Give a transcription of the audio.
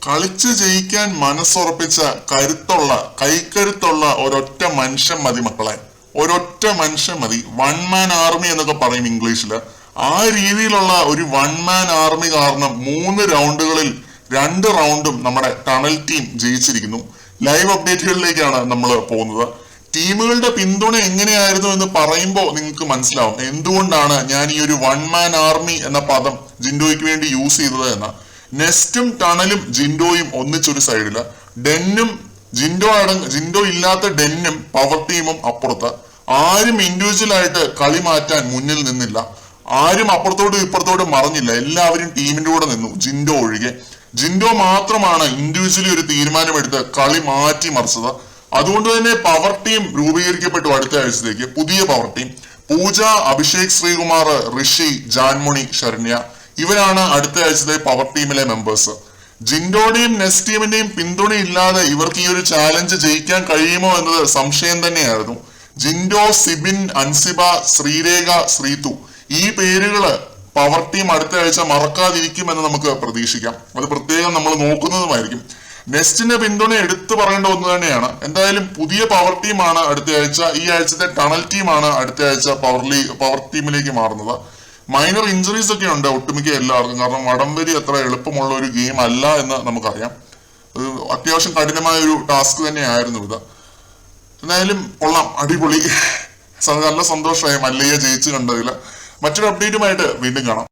കളിച്ച് ജയിക്കാൻ മനസ്സുറപ്പിച്ച കൈക്കരുത്തുള്ള ഒരൊറ്റ മനുഷ്യൻ മതി മക്കളെ. ഒരൊറ്റ മനുഷ്യൻ മതി. വൺ മാൻ ആർമി എന്നൊക്കെ പറയും ഇംഗ്ലീഷില്. ആ രീതിയിലുള്ള ഒരു വൺ മാൻ ആർമി കാരണം 3 റൗണ്ടുകളിൽ 2 റൗണ്ടും നമ്മുടെ ടണൽ ടീം ജയിച്ചിരിക്കുന്നു. ലൈവ് അപ്ഡേറ്റുകളിലേക്കാണ് നമ്മൾ പോകുന്നത്. ടീമുകളുടെ പിന്തുണ എങ്ങനെയായിരുന്നു എന്ന് പറയുമ്പോൾ നിങ്ങൾക്ക് മനസ്സിലാവും എന്തുകൊണ്ടാണ് ഞാൻ ഈ ഒരു വൺ മാൻ ആർമി എന്ന പദം ജിൻഡോയ്ക്ക് വേണ്ടി യൂസ് ചെയ്തത് എന്ന്. നെസ്റ്റും ടണലും ജിൻഡോയും ഒന്നിച്ചൊരു സൈഡില്, ഡെന്നും ജിൻഡോ ഇല്ലാത്ത ഡെന്നും പവർ ടീമും അപ്പുറത്ത്. ആരും ഇൻഡിവിജ്വൽ ആയിട്ട് കളി മാറ്റാൻ മുന്നിൽ നിന്നില്ല. ആരും അപ്പുറത്തോട്ടും ഇപ്പുറത്തോട്ടും മറഞ്ഞില്ല. എല്ലാവരും ടീമിന്റെ കൂടെ നിന്നു, ജിൻഡോ ഒഴികെ. ജിൻഡോ മാത്രമാണ് ഇൻഡിവിജ്വലി ഒരു തീരുമാനമെടുത്ത് കളി മാറ്റി മറിച്ചത്. അതുകൊണ്ട് തന്നെ പവർ ടീം രൂപീകരിക്കപ്പെട്ടു. അടുത്ത ആഴ്ചത്തേക്ക് പുതിയ പവർ ടീം. പൂജ, അഭിഷേക് ശ്രീകുമാർ, ഋഷി, ജാൻമണി, ശരണ്യ ഇവരാണ് അടുത്ത ആഴ്ചത്തെ പവർ ടീമിലെ മെമ്പേഴ്സ്. ജിൻഡോയുടെയും നെസ്റ്റ് ടീമിന്റെയും പിന്തുണയില്ലാതെ ഇവർക്ക് ഈ ഒരു ചാലഞ്ച് ജയിക്കാൻ കഴിയുമോ എന്നത് സംശയം തന്നെയായിരുന്നു. ജിൻഡോ, സിബിൻ, അൻസിബ, ശ്രീരേഖ, ശ്രീതു ഈ പേരുകള് പവർ ടീം അടുത്ത ആഴ്ച മറക്കാതിരിക്കുമെന്ന് നമുക്ക് പ്രതീക്ഷിക്കാം. അത് പ്രത്യേകം നമ്മൾ നോക്കുന്നതുമായിരിക്കും. നെസ്റ്റിന്റെ പിന്തുണ എടുത്തു പറയേണ്ട ഒന്ന് തന്നെയാണ്. എന്തായാലും പുതിയ പവർ ടീമാണ് അടുത്ത ആഴ്ച. ഈ ആഴ്ചത്തെ ടണൽ ടീമാണ് അടുത്ത ആഴ്ച പവർ ടീമിലേക്ക് മാറുന്നത്. മൈനർ ഇഞ്ചുറീസ് ഒക്കെ ഉണ്ട് ഒട്ടുമിക്ക എല്ലാവർക്കും. കാരണം വടംവലി അത്ര എളുപ്പമുള്ള ഒരു ഗെയിം അല്ല എന്ന് നമുക്കറിയാം. അത്യാവശ്യം കഠിനമായ ഒരു ടാസ്ക് തന്നെയായിരുന്നു ഇത്. എന്തായാലും കൊള്ളാം, അടിപൊളി. നല്ല സന്തോഷമായി മല്ലയ്യ ജയിച്ചു കണ്ടതിൽ. മറ്റൊരു അപ്ഡേറ്റുമായിട്ട് വീണ്ടും കാണാം.